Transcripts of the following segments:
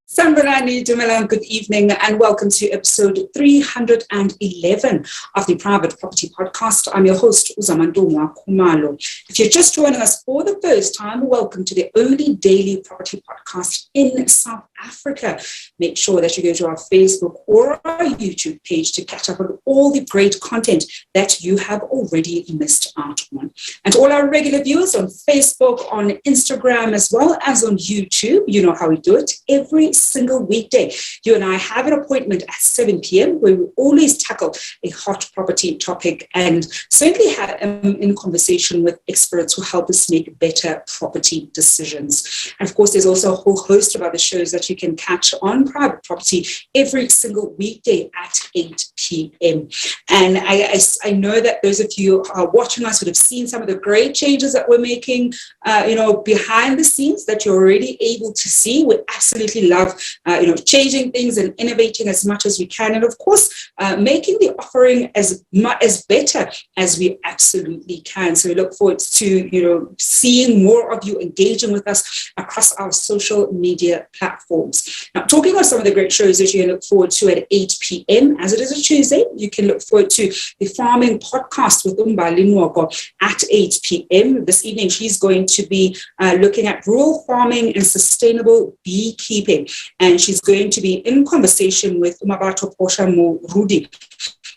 Sanbonani Dumelang, good evening and welcome to episode 311 of the Private Property Podcast. I'm your host, Uzamantungwa Khumalo. If you're just joining us for the first time, welcome to the only daily property podcast in South Africa. Make sure that you go to our Facebook or our YouTube page to catch up on all the great content that you have already missed out on. And to all our regular viewers on Facebook, on Instagram, as well as on YouTube, you know how we do it. Every single weekday, you and I have an appointment at 7 p.m. where we always tackle a hot property topic and certainly have in conversation with experts who help us make better property decisions. And of course, there's also a whole host of other shows that you can catch on Private Property every single weekday at 8 p.m. And I know that those of you who are watching us would have seen some of the great changes that we're making, behind the scenes that you're already able to see. We absolutely love changing things and innovating as much as we can, and of course making the offering as better as we absolutely can. So we look forward to seeing more of you engaging with us across our social media platforms. Now, talking about some of the great shows that you can look forward to at 8 p.m. as it is a Tuesday, you can look forward to the Farming Podcast with Umbali Nwoko at 8 p.m. This evening, she's going to be looking at rural farming and sustainable beekeeping. And she's going to be in conversation with Umabato Poshamo Rudi,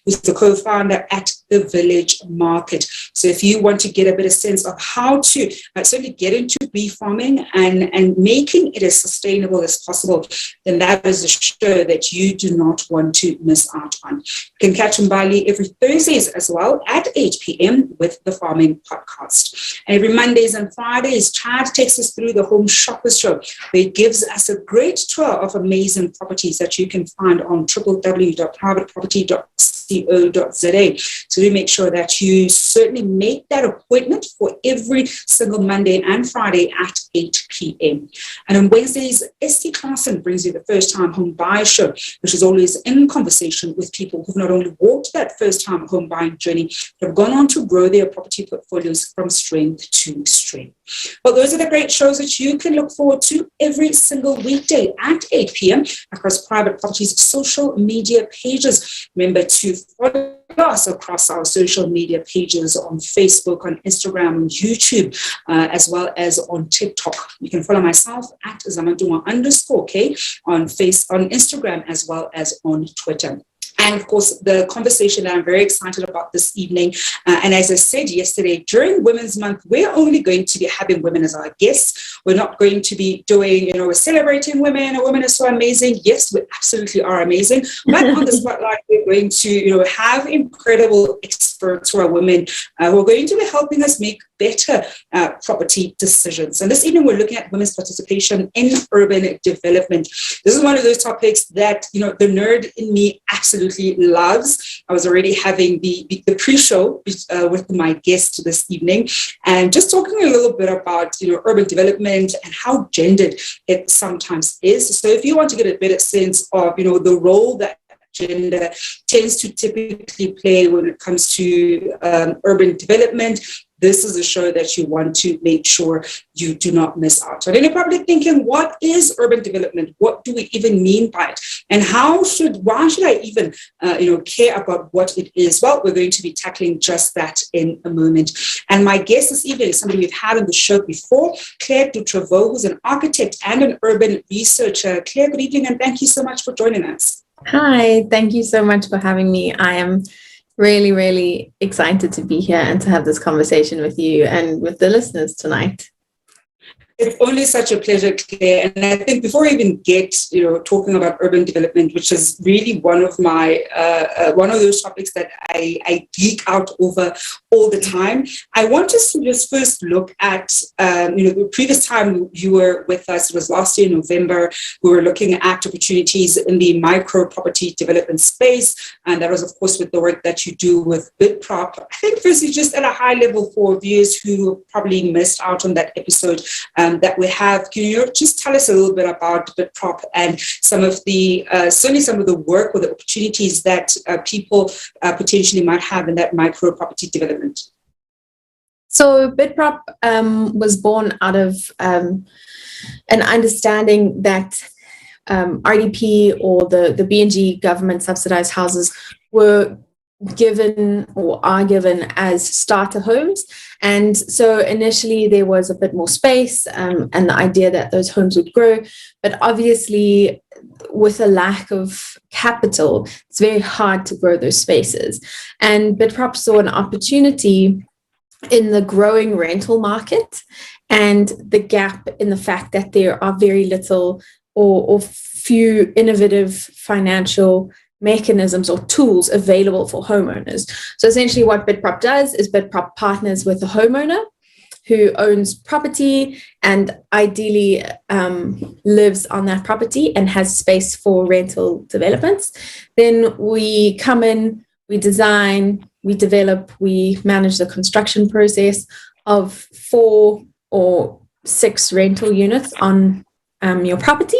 who's the co-founder at the Village Market. So if you want to get a better sense of how to certainly get into bee farming and making it as sustainable as possible, then that is a show that you do not want to miss out on. You can catch Mbali every Thursdays as well at 8 p.m. with the Farming Podcast. And every Mondays and Fridays, Chad takes us through the Home Shoppers Show, where it gives us a great tour of amazing properties that you can find on www.privateproperty.co.za. So we make sure that you certainly make that appointment for every single Monday and Friday at 8 p.m. And on Wednesdays, Esty Carson brings you the First Time Home Buyer Show, which is always in conversation with people who've not only walked that first time home buying journey, but have gone on to grow their property portfolios from strength to strength. Well, those are the great shows that you can look forward to every single weekday at 8 p.m. across Private Property's social media pages. Remember to follow us across our social media pages on Facebook, on Instagram, on YouTube, as well as on TikTok. You can follow myself at @Zamantungwa_K on Instagram, as well as on Twitter. And of course, the conversation that I'm very excited about this evening, and as I said yesterday, during Women's Month, we're only going to be having women as our guests. We're not going to be doing, we're celebrating women. Women are so amazing. Yes, we absolutely are amazing. But on the spotlight, we're going to, have incredible experts who are women who are going to be helping us make better property decisions. And this evening, we're looking at women's participation in urban development. This is one of those topics that, the nerd in me absolutely loves. I was already having the pre-show with my guest this evening, and just talking a little bit about, urban development and how gendered it sometimes is. So if you want to get a better sense of, the role that gender tends to typically play when it comes to urban development, this is a show that you want to make sure you do not miss out. So then you're probably thinking, what is urban development? What do we even mean by it? And why should I even, care about what it is? Well, we're going to be tackling just that in a moment. And my guest this evening is somebody we've had on the show before, Claire du Trevou, who's an architect and an urban researcher. Claire, good evening, and thank you so much for joining us. Hi, thank you so much for having me. I am really, really excited to be here and to have this conversation with you and with the listeners tonight. It's only such a pleasure, Claire. And I think before we even get, talking about urban development, which is really one of my, one of those topics that I geek out over all the time, I want us to just first look at, the previous time you were with us, it was last year in November, we were looking at opportunities in the micro property development space. And that was, of course, with the work that you do with BidProp. I think firstly, just at a high level for viewers who probably missed out on that episode, that we have. Can you just tell us a little bit about BidProp and some of the, certainly some of the work or the opportunities that people potentially might have in that micro property development? So BidProp was born out of an understanding that RDP or the BNG government subsidized houses were given or are given as starter homes. And so initially there was a bit more space and the idea that those homes would grow. But obviously with a lack of capital, it's very hard to grow those spaces. And BidProp saw an opportunity in the growing rental market and the gap in the fact that there are very little or few innovative financial mechanisms or tools available for homeowners. So essentially what BidProp does is BidProp partners with a homeowner who owns property and ideally lives on that property and has space for rental developments. Then we come in, we design, we develop, we manage the construction process of 4 or 6 rental units on your property.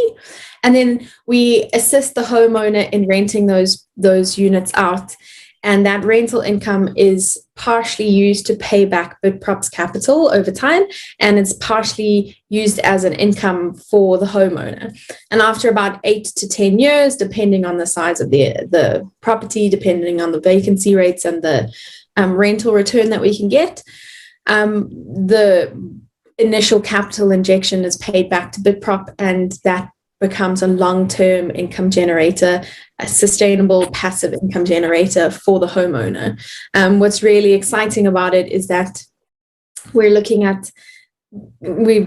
And then we assist the homeowner in renting those units out. And that rental income is partially used to pay back BidProp's capital over time, and it's partially used as an income for the homeowner. And after about 8 to 10 years, depending on the size of the property, depending on the vacancy rates and the rental return that we can get, the initial capital injection is paid back to BidProp, and that becomes a long-term income generator, a sustainable passive income generator for the homeowner. What's really exciting about it is that we've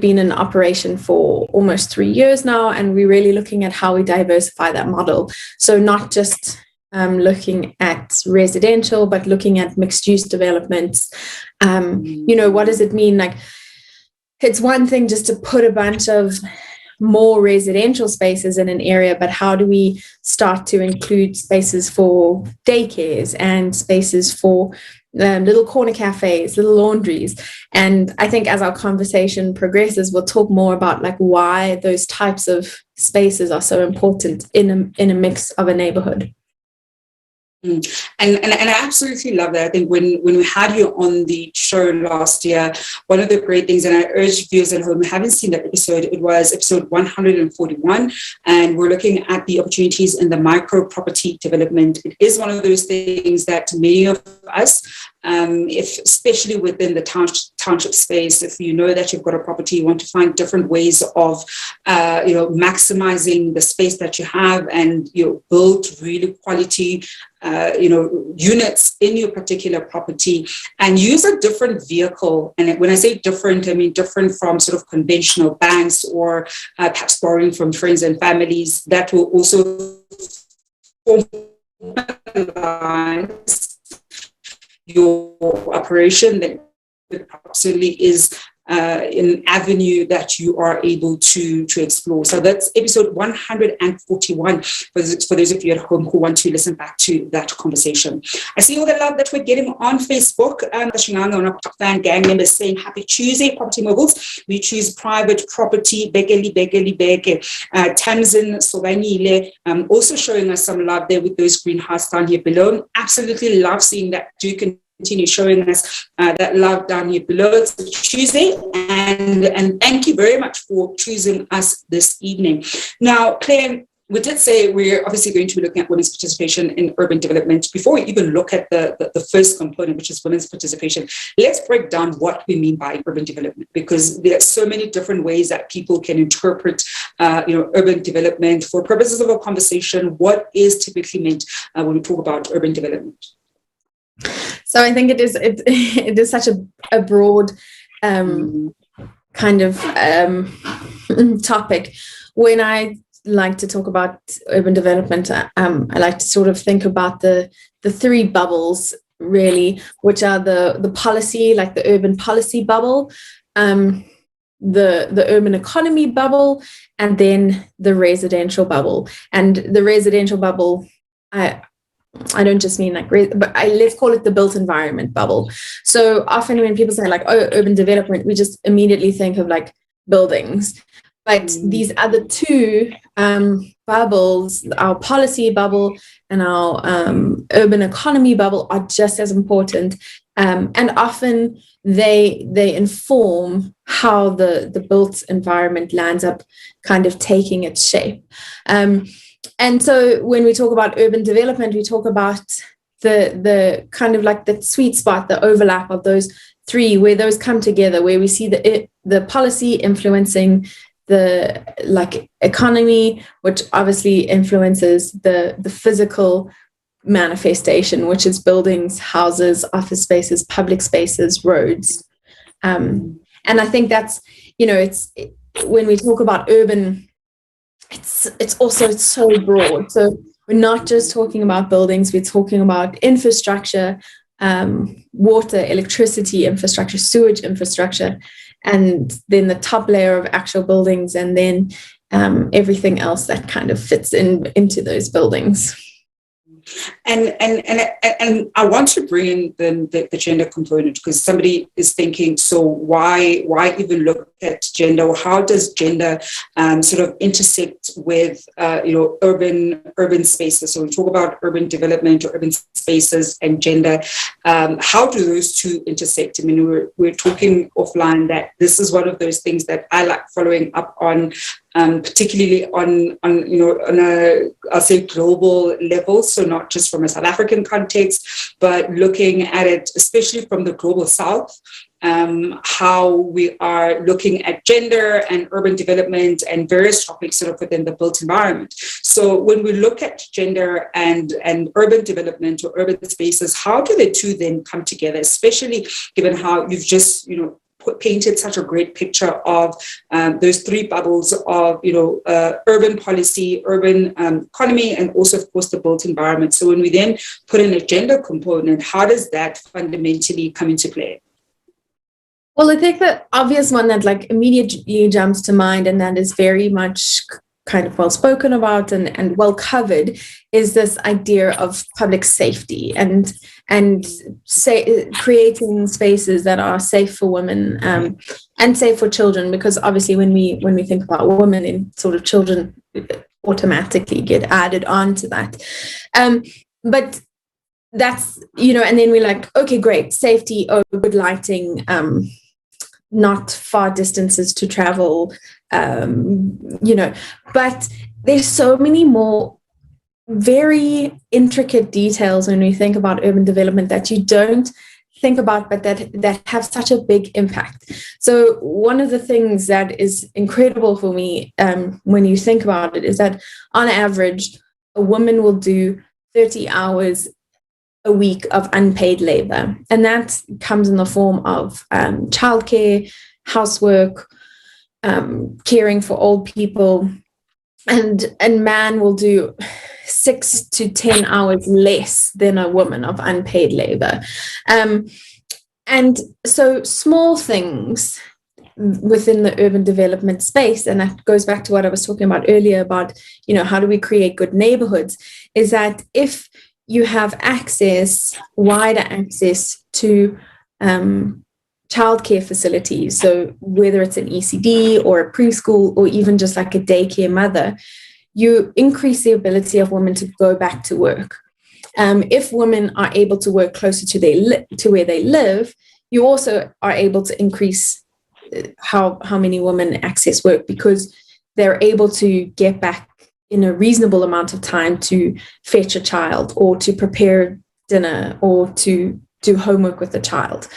been in operation for almost 3 years now, and we're really looking at how we diversify that model. So not just looking at residential, but looking at mixed-use developments. What does it mean? Like, it's one thing just to put a bunch of more residential spaces in an area, but how do we start to include spaces for daycares and spaces for little corner cafes, little laundries? And I think as our conversation progresses, we'll talk more about like why those types of spaces are so important in a mix of a neighborhood. And I absolutely love that. I think when we had you on the show last year, one of the great things, and I urge viewers at home who haven't seen that episode, it was episode 141, and we're looking at the opportunities in the micro property development. It is one of those things that many of us, if especially within the township space, if you know that you've got a property, you want to find different ways of maximizing the space that you have and build really quality units in your particular property, and use a different vehicle. And when I say different, I mean different from sort of conventional banks or perhaps borrowing from friends and families that will also formalize your operation. That absolutely is an avenue that you are able to explore. So that's episode 141 for those of you at home who want to listen back to that conversation. I see all the love that we're getting on Facebook. Shinganga, one of our fan gang members, saying happy Tuesday, property moguls. We choose private property. Begeli. Tamsin Sobanile also showing us some love there with those green hearts down here below. Absolutely love seeing that. Do continue showing us that love down here below. It's Tuesday, and thank you very much for choosing us this evening. Now, Claire, we did say we're obviously going to be looking at women's participation in urban development. Before we even look at the first component, which is women's participation, let's break down what we mean by urban development, because there are so many different ways that people can interpret urban development. For purposes of our conversation, what is typically meant when we talk about urban development? So I think it is such a broad kind of topic. When I like to talk about urban development, I like to sort of think about the three bubbles, really, which are the policy, like the urban policy bubble, the urban economy bubble, and then the residential bubble. And the residential bubble, I don't just mean but let's call it the built environment bubble. So often when people say urban development, we just immediately think of buildings. But these other two bubbles, our policy bubble and our urban economy bubble, are just as important. And often they inform how the built environment lands up kind of taking its shape. And so when we talk about urban development, we talk about the kind of the sweet spot, the overlap of those three, where those come together, where we see the policy influencing the economy, which obviously influences the physical manifestation, which is buildings, houses, office spaces, public spaces, roads. And I think that's, when we talk about urban, it's also so broad. So we're not just talking about buildings, we're talking about infrastructure, water, electricity infrastructure, sewage infrastructure, and then the top layer of actual buildings, and then everything else that kind of fits into those buildings. And I want to bring in the gender component, because somebody is thinking, so why even look at gender, or how does gender sort of intersect with urban spaces? So we talk about urban development or urban spaces and gender. How do those two intersect? I mean, we're talking offline that this is one of those things that I like following up on. Particularly on a, I'll say, global level, so not just from a South African context, but looking at it, especially from the global South, how we are looking at gender and urban development and various topics sort of within the built environment. So when we look at gender and urban development or urban spaces, how do the two then come together, especially given how you've just, painted such a great picture of those three bubbles of urban policy, urban economy, and also of course the built environment. So when we then put in a gender component, how does that fundamentally come into play? Well, I think the obvious one that immediately jumps to mind, and that is very much kind of well spoken about and well covered, is this idea of public safety and creating spaces that are safe for women and safe for children, because obviously when we think about women, and sort of children automatically get added on to that. But that's, and then we're like, okay, great, safety, good lighting, not far distances to travel, but there's so many more very intricate details when we think about urban development that you don't think about, but that have such a big impact. So one of the things that is incredible for me when you think about it is that on average, a woman will do 30 hours a week of unpaid labor. And that comes in the form of childcare, housework, caring for old people. And man will do 6 to 10 hours less than a woman of unpaid labor. And so small things within the urban development space, and that goes back to what I was talking about earlier about, how do we create good neighborhoods, is that if you have wider access to childcare facilities, so whether it's an ECD or a preschool or even just like a daycare mother, you increase the ability of women to go back to work. If women are able to work closer to where they live, you also are able to increase how many women access work, because they're able to get back in a reasonable amount of time to fetch a child or to prepare dinner or to do homework with the child.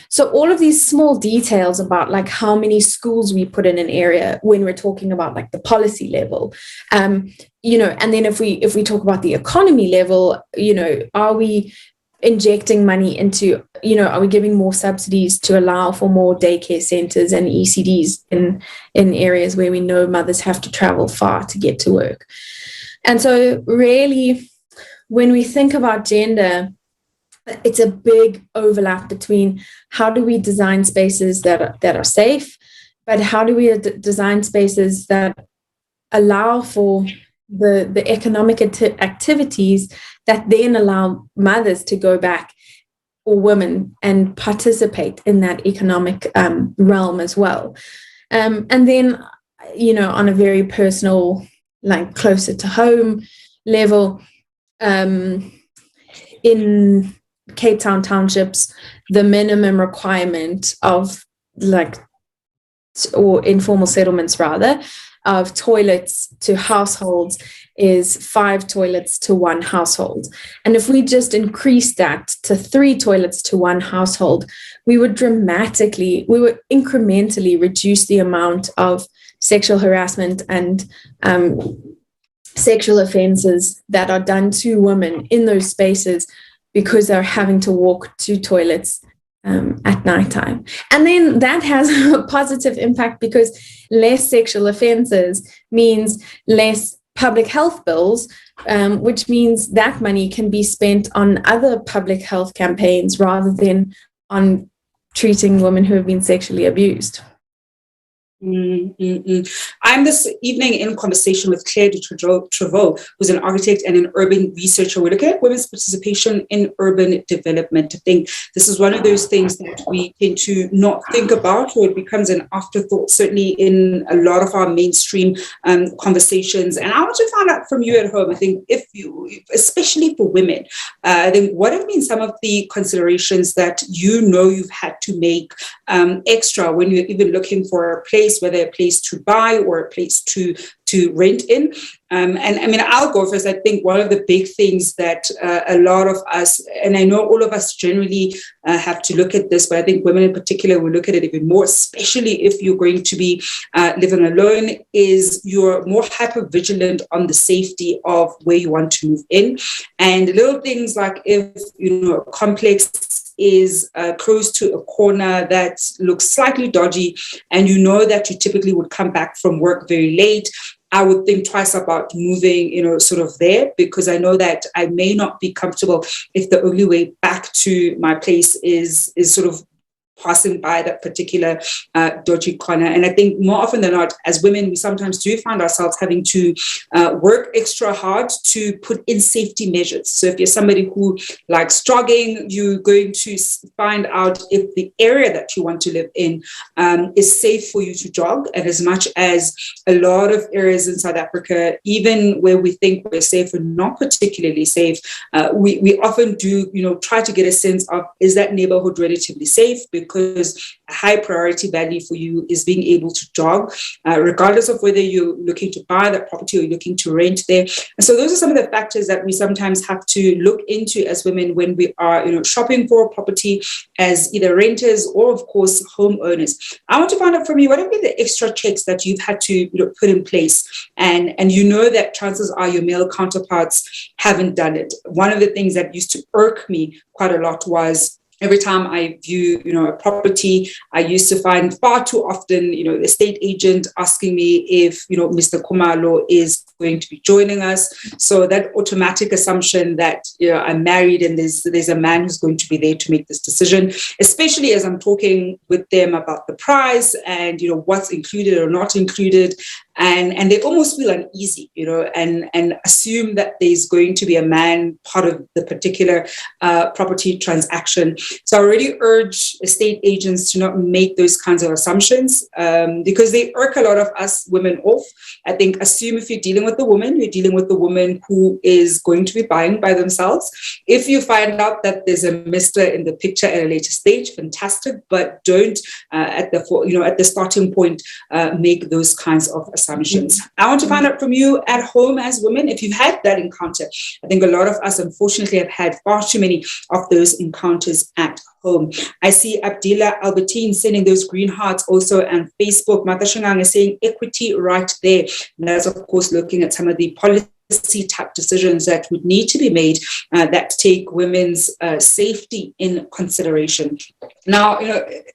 So all of these small details about like how many schools we put in an area when we're talking about like the policy level, and then if we talk about the economy level, are we injecting money into, are we giving more subsidies to allow for more daycare centers and ECDs in areas where we know mothers have to travel far to get to work? And so really, when we think about gender, it's a big overlap between how do we design spaces that are safe, but how do we design spaces that allow for the economic activities that then allow mothers to go back, or women, and participate in that economic realm as well. And then, on a very personal, like closer to home level, in Cape Town townships, the minimum requirement of or informal settlements rather, of toilets to households is 5 toilets to 1 household. And if we just increase that to 3 toilets to 1 household, we would incrementally reduce the amount of sexual harassment and sexual offenses that are done to women in those spaces because they're having to walk to toilets at nighttime. And then that has a positive impact, because less sexual offenses means less public health bills, which means that money can be spent on other public health campaigns rather than on treating women who have been sexually abused. I'm this evening in conversation with Claire de Trevou, who's an architect and an urban researcher. We're looking at women's participation in urban development. I think this is one of those things that we tend to not think about, or it becomes an afterthought, certainly in a lot of our mainstream conversations. And I want to find out from you at home, I think, if you, especially for women, then what have been some of the considerations that you've had to make extra when you're even looking for a place, whether a place to buy or a place to rent in. And I mean, I'll go first. I think one of the big things that a lot of us, and I know all of us generally have to look at this, but I think women in particular will look at it even more, especially if you're going to be living alone, is you're more hyper vigilant on the safety of where you want to move in. And little things like if, a complex is close to a corner that looks slightly dodgy, and that you typically would come back from work very late, I would think twice about moving, sort of there, because I know that I may not be comfortable if the only way back to my place is sort of passing by that particular dodgy corner. And I think more often than not, as women, we sometimes do find ourselves having to work extra hard to put in safety measures. So if you're somebody who likes jogging, you're going to find out if the area that you want to live in is safe for you to jog. And as much as a lot of areas in South Africa, even where we think we're safe, we're not particularly safe, we often do, try to get a sense of, is that neighborhood relatively safe? Because a high priority value for you is being able to jog, regardless of whether you're looking to buy that property or you're looking to rent there. And so those are some of the factors that we sometimes have to look into as women when we are, shopping for a property as either renters or, of course, homeowners. I want to find out from you, what have been the extra checks that you've had to put in place? And that chances are your male counterparts haven't done it. One of the things that used to irk me quite a lot was every time I view, a property, I used to find far too often, the estate agent asking me if, Mr. Khumalo is going to be joining us. So that automatic assumption that, I'm married and there's a man who's going to be there to make this decision, especially as I'm talking with them about the price and, what's included or not included. And they almost feel uneasy, and assume that there's going to be a man part of the particular property transaction. So I already urge estate agents to not make those kinds of assumptions because they irk a lot of us women off. I think assume if you're dealing with a woman, you're dealing with a woman who is going to be buying by themselves. If you find out that there's a Mr. in the picture at a later stage, fantastic, but don't at the starting point make those kinds of assumptions. I want to find out from you at home as women, if you've had that encounter. I think a lot of us, unfortunately, have had far too many of those encounters at home. I see Abdila Albertine sending those green hearts also on Facebook. Mata Shangang is saying equity right there. And that's, of course, looking at some of the policy type decisions that would need to be made that take women's safety in consideration. Now,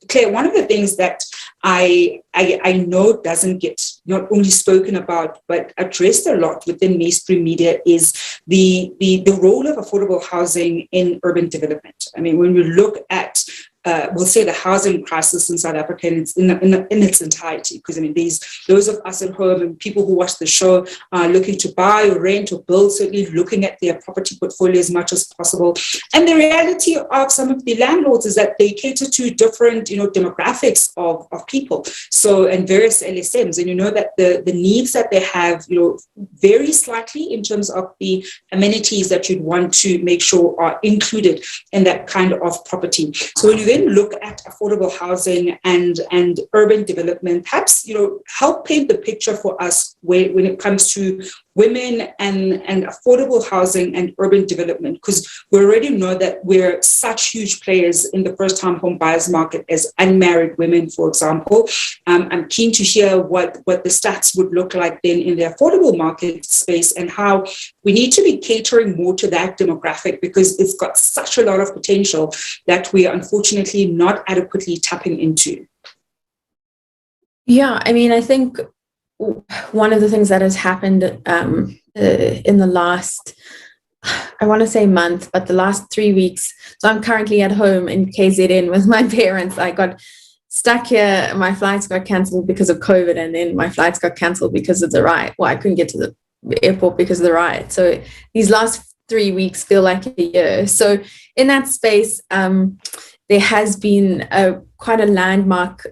Claire, one of the things that I know doesn't get not only spoken about, but addressed a lot within mainstream media is the role of affordable housing in urban development. I mean, when we look at we'll say the housing crisis in South Africa in its entirety, because those of us at home and people who watch the show are looking to buy or rent or build, certainly looking at their property portfolio as much as possible. And the reality of some of the landlords is that they cater to different, demographics of people. So, and various LSMs, and that the needs that they have, vary slightly in terms of the amenities that you'd want to make sure are included in that kind of property. So when you then look at affordable housing and urban development, perhaps, help paint the picture for us when it comes to women and affordable housing and urban development, because we already know that we're such huge players in the first-time home buyers market as unmarried women, for example. I'm keen to hear what the stats would look like then in the affordable market space and how we need to be catering more to that demographic because it's got such a lot of potential that we are unfortunately not adequately tapping into. Yeah, I think one of the things that has happened in the last, I want to say month, but the last 3 weeks. So I'm currently at home in KZN with my parents. I got stuck here. My flights got cancelled because of COVID, and then my flights got cancelled because of the riot. Well, I couldn't get to the airport because of the riot. So these last 3 weeks feel like a year. So in that space, there has been quite a landmark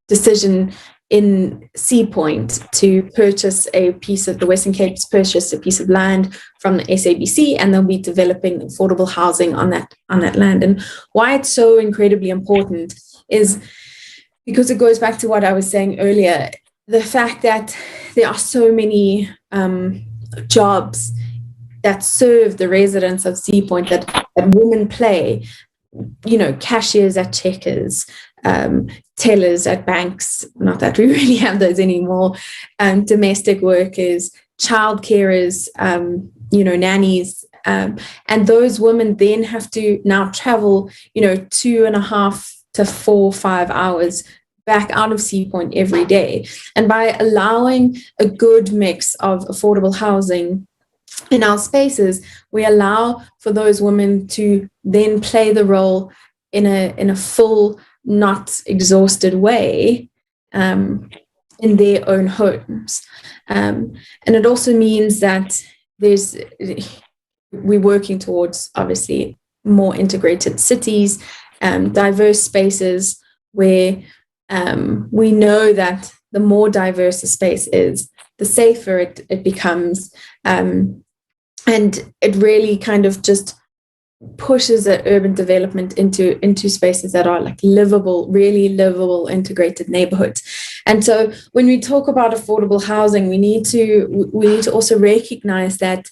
decision in Sea Point to purchase a piece of the Western Cape's purchased a piece of land from the SABC, and they'll be developing affordable housing on that land. And why it's so incredibly important is because it goes back to what I was saying earlier, the fact that there are so many jobs that serve the residents of Sea Point that women play, cashiers at Checkers, tellers at banks, not that we really have those anymore, domestic workers, child carers, nannies, and those women then have to now travel, 2.5 to 4, 5 hours back out of Sea Point every day. And by allowing a good mix of affordable housing in our spaces, we allow for those women to then play the role in a full, not exhausted way in their own homes. And it also means that we're working towards, obviously, more integrated cities, diverse spaces where we know that the more diverse a space is, the safer it becomes. And it really kind of just pushes the urban development into spaces that are like livable, really livable, integrated neighborhoods. And so when we talk about affordable housing, we need to also recognize that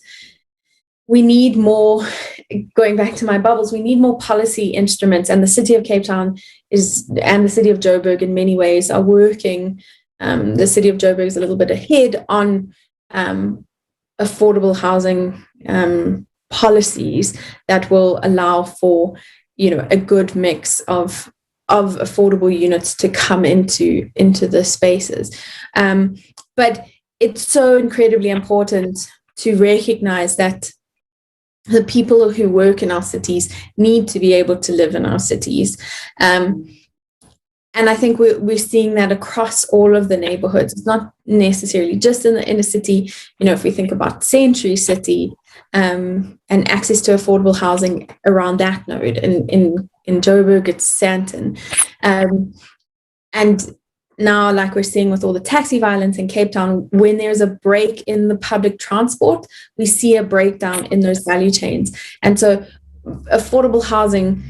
we need more, going back to my bubbles, we need more policy instruments, and the city of Cape Town and the city of Joburg in many ways are working. The city of Joburg is a little bit ahead on affordable housing policies that will allow for, a good mix of affordable units to come into the spaces. But it's so incredibly important to recognize that the people who work in our cities need to be able to live in our cities. And I think we're seeing that across all of the neighborhoods. It's not necessarily just in the inner city. If we think about Century City and access to affordable housing around that node, in Joburg, it's Sandton. And now, like we're seeing with all the taxi violence in Cape Town, when there's a break in the public transport, we see a breakdown in those value chains. And so affordable housing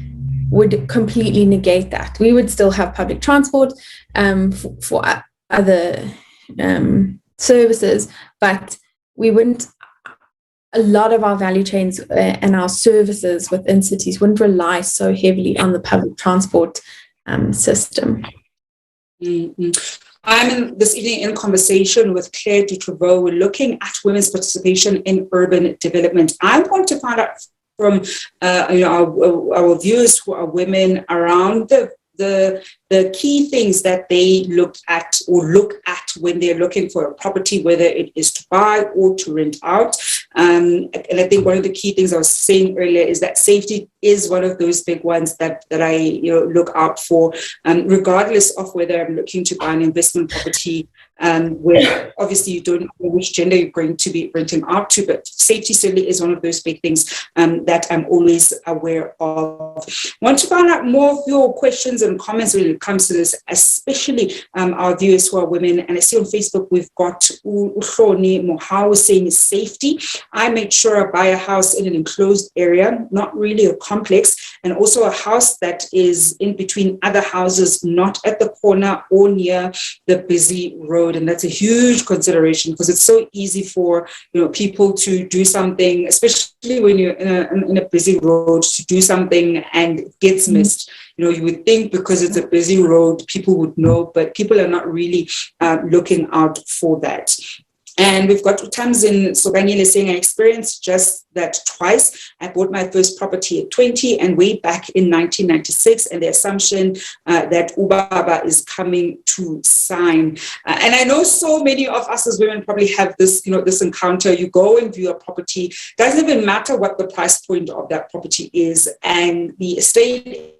would completely negate that. We would still have public transport for other services, but we wouldn't, a lot of our value chains and our services within cities wouldn't rely so heavily on the public transport system. Mm-hmm. I'm this evening in conversation with Claire de Trevou. We're looking at women's participation in urban development. I want to find out from our viewers who are women around the key things that they look at when they're looking for a property, whether it is to buy or to rent out. And I think one of the key things I was saying earlier is that safety is one of those big ones that I look out for, regardless of whether I'm looking to buy an investment property, where obviously you don't know which gender you're going to be renting out to, but safety certainly is one of those big things that I'm always aware of. I want to find out more of your questions and comments when it comes to this, especially our viewers who are women. And I see on Facebook we've got Uhloni Mohau saying safety. I make sure I buy a house in an enclosed area, not really a complex, and also a house that is in between other houses, not at the corner or near the busy road. And that's a huge consideration because it's so easy for people to do something, especially when you're in a busy road, to do something and it gets missed. You would think because it's a busy road, people would know, but people are not really looking out for that. And we've got Tamzin Sobanyele saying, I experienced just that twice. I bought my first property at 20 and way back in 1996, and the assumption that Ubaba is coming to sign. And I know so many of us as women probably have this, this encounter. You go and view a property, doesn't even matter what the price point of that property is, and the estate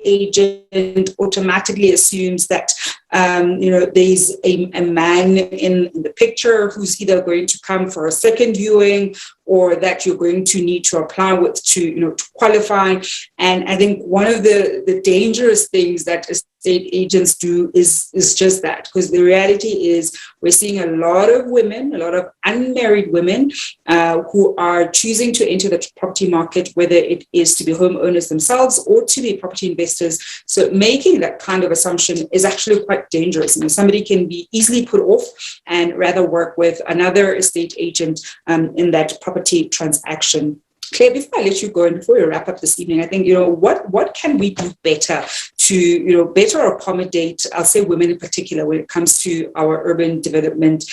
agent automatically assumes that there's a man in the picture who's either going to come for a second viewing or that you're going to need to apply with to qualify. And I think one of the dangerous things that estate agents do is just that, because the reality is we're seeing a lot of women, a lot of unmarried women who are choosing to enter the property market, whether it is to be homeowners themselves or to be property investors. So making that kind of assumption is actually quite dangerous. Somebody can be easily put off and rather work with another estate agent in that property transaction. Claire, before I let you go and before we wrap up this evening, I think, what can we do better to, better accommodate, I'll say women in particular, when it comes to our urban development?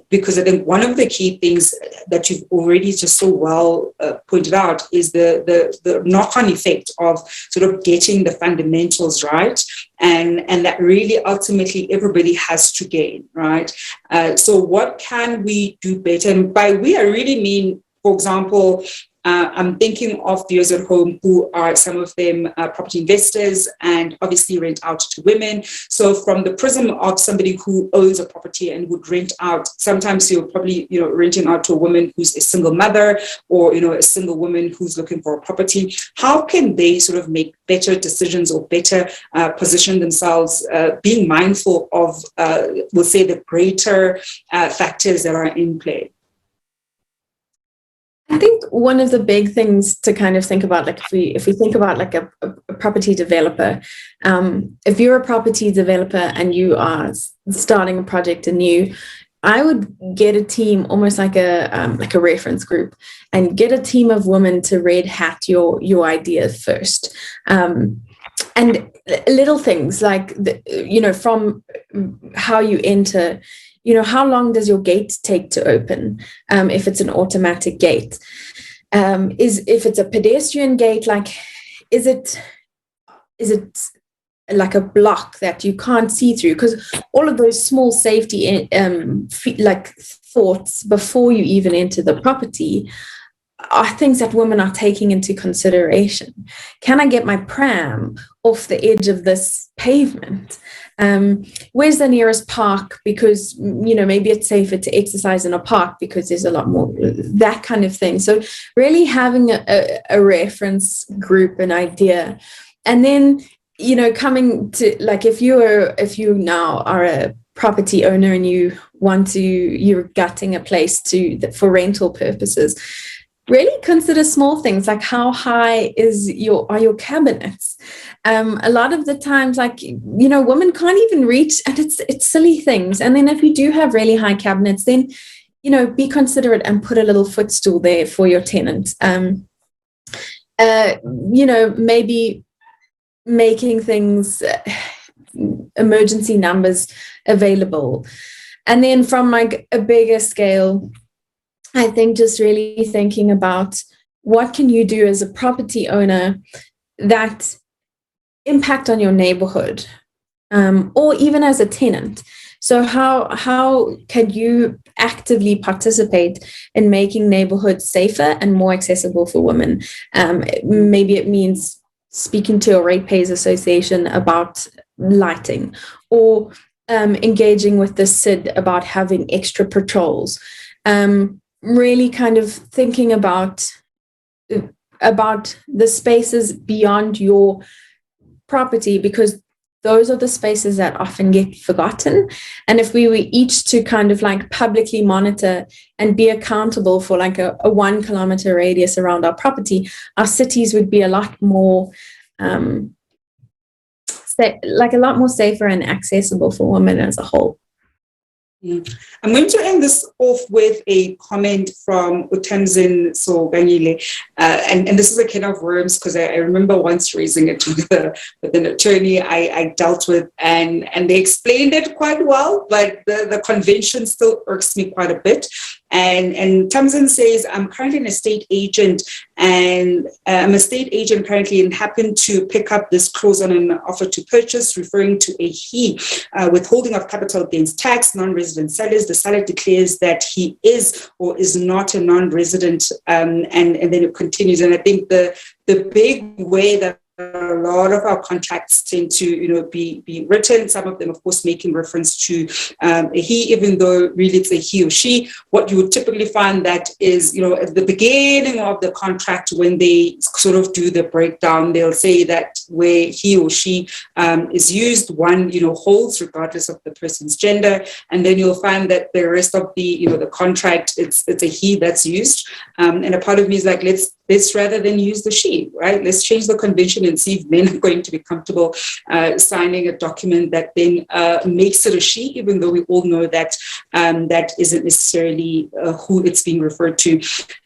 Because I think one of the key things that you've already just so well pointed out is the knock-on effect of sort of getting the fundamentals right. And that really ultimately everybody has to gain, right? So what can we do better? And by we, I really mean, for example, I'm thinking of viewers at home who are some of them property investors and obviously rent out to women. So from the prism of somebody who owns a property and would rent out, sometimes you're probably, renting out to a woman who's a single mother or, a single woman who's looking for a property. How can they sort of make better decisions or better position themselves, being mindful of, we'll say, the greater factors that are in play? I think one of the big things to kind of think about, like if we think about like a property developer, if you're a property developer and you are starting a project anew, I would get a team, almost like a reference group, and get a team of women to red hat your idea first. And little things like, from how you enter, how long does your gate take to open? If it's an automatic gate, if it's a pedestrian gate, like, is it like a block that you can't see through? Because all of those small safety thoughts before you even enter the property are things that women are taking into consideration. Can I get my pram off the edge of this pavement? Where's the nearest park? Because, maybe it's safer to exercise in a park because there's a lot more, that kind of thing. So really having a reference group, an idea, and then, coming to, like, if you now are a property owner and you're gutting a place for rental purposes, really consider small things like how high are your cabinets. A lot of the times, like, women can't even reach, and it's silly things. And then if you do have really high cabinets, then, be considerate and put a little footstool there for your tenant. Maybe making things, emergency numbers available. And then from like a bigger scale, I think just really thinking about what can you do as a property owner that impact on your neighborhood, or even as a tenant. So how can you actively participate in making neighborhoods safer and more accessible for women? Maybe it means speaking to a ratepayers association about lighting, or engaging with the CID about having extra patrols. Really kind of thinking about the spaces beyond your property, because those are the spaces that often get forgotten. And if we were each to kind of like publicly monitor and be accountable for like a 1 kilometer radius around our property, our cities would be a lot more a lot more safer and accessible for women as a whole. I'm going to end this off with a comment from Utamzin Soganyile. And this is a can of worms, because I remember once raising it with an attorney I dealt with, and they explained it quite well, but the convention still irks me quite a bit. And Tamsin says, I'm currently an estate agent, and I'm a estate agent currently, and happened to pick up this clause on an offer to purchase, referring to a he, withholding of capital gains tax, non-resident sellers. The seller declares that he is or is not a non-resident, and then it continues. And I think the big way that a lot of our contracts tend to, be written, some of them, of course, making reference to a he, even though really it's a he or she. What you would typically find that is, at the beginning of the contract, when they sort of do the breakdown, they'll say that where he or she is used, one, holds regardless of the person's gender. And then you'll find that the rest of the, the contract, it's a he that's used. And a part of me is like, let's rather than use the she, right? Let's change the convention and see if men are going to be comfortable signing a document that then makes it a she, even though we all know that that isn't necessarily who it's being referred to.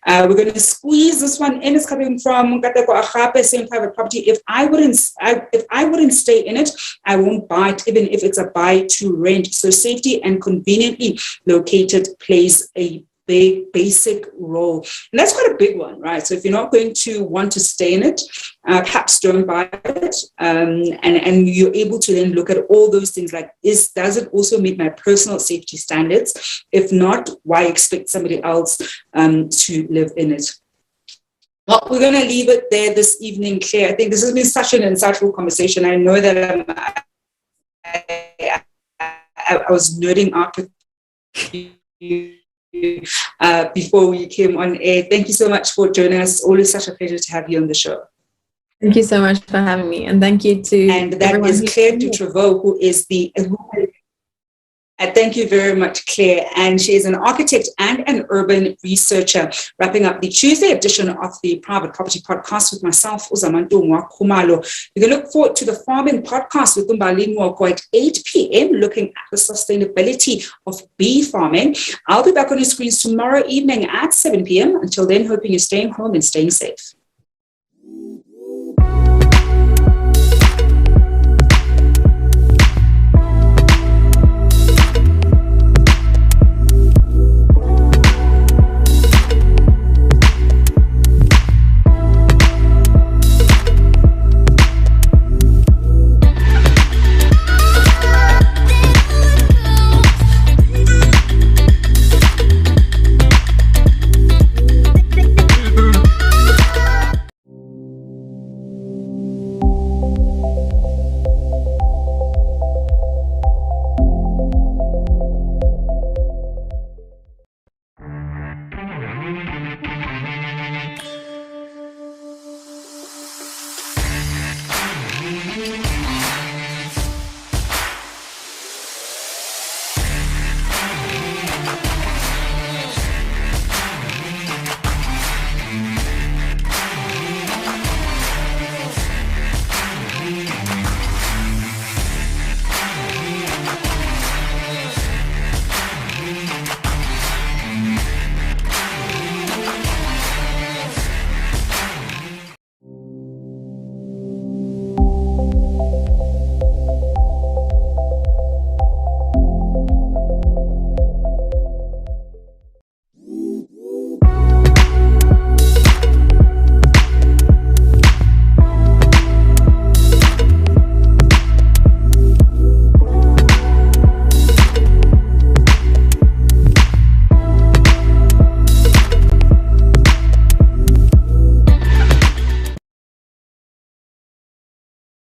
We're going to squeeze this one in. It's coming from Kateko Achape, saying private property. If I wouldn't stay in it, I won't buy it, even if it's a buy to rent. So safety and conveniently located plays a big basic role, and that's quite a big one, right? So if you're not going to want to stay in it, perhaps don't buy it, and you're able to then look at all those things like, does it also meet my personal safety standards? If not, why expect somebody else to live in it? Well, we're going to leave it there this evening, Claire. I think this has been such an insightful conversation. I know that I was nerding out with you before we came on air. Thank you so much for joining us. Always such a pleasure to have you on the show. Thank you so much for having me. And thank you to And that is Claire Trevou, who is the... Thank you very much, Claire. And she is an architect and an urban researcher, wrapping up the Tuesday edition of the Private Property Podcast with myself, Uzamanto Khumalo. You can look forward to the Farming Podcast with Umbali Mwako at 8 p.m., looking at the sustainability of bee farming. I'll be back on your screens tomorrow evening at 7 p.m. Until then, hoping you're staying home and staying safe.